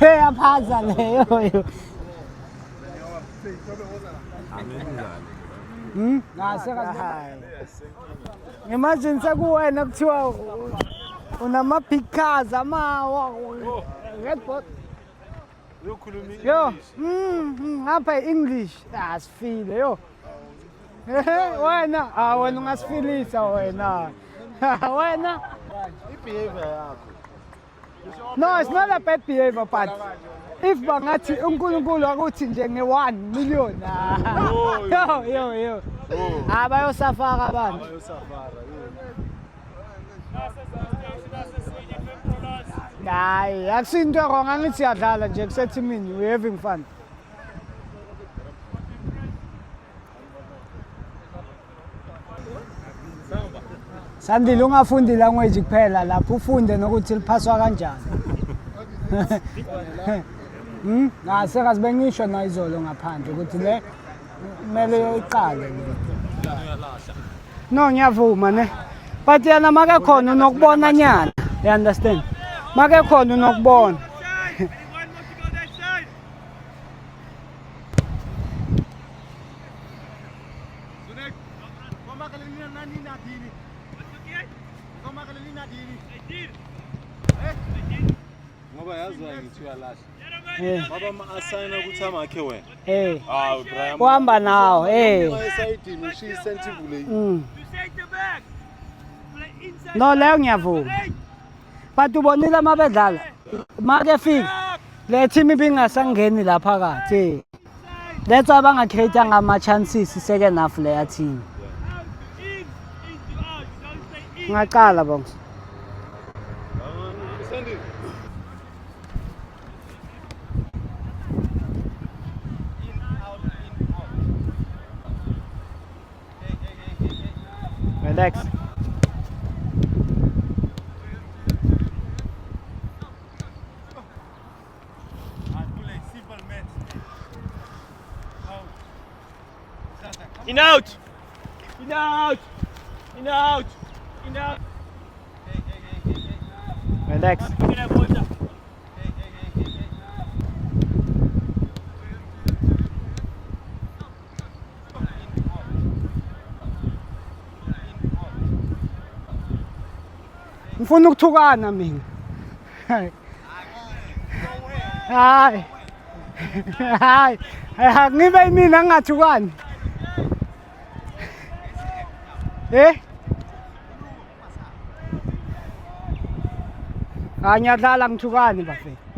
le yaphaza leyo. Imagine sekuwena kuthiwa unamapictures redboard. Yo, ngapha English asifile yo. Wena, wena ungasifilisa wena. Wena. Behavior yakho. No, it's not a bad behavior, but if bangathi uNkulunkulu akuthi nje nge1 million. Yo. Abayosafaka abantu. Hayi, akusinto wrong angithi siyadlala nje kusethimini, we having fun. Sandile ungafundi language kuphela lapho ufunde nokuthi liphaswa kanjani. Sekazibe ngisho na izolo ngaphandle ukuthi le kumele iqale. No ngiyavuma ne. But yana make khona unokubona nyana. You understand? Make khona unokubona. Ngoba yazi ngithi uyalahla. Baba ma-assign ukuthi amakhe wena. Brian. Uhamba nawo, Esayidini ushiya isentibule. No leyo ngiyavuma. But ubonile mabedlala. Make fika. Le team ibingasangeni la phakathi. That's why bangacreate ngama chances second half leya team. Ngaqala bonke. Relax. In out. Relax. Ngifuna ukuthukana mina. Hayi. Ngibe mina ngingathukani. Ngiyadlala ngithukani bafethu.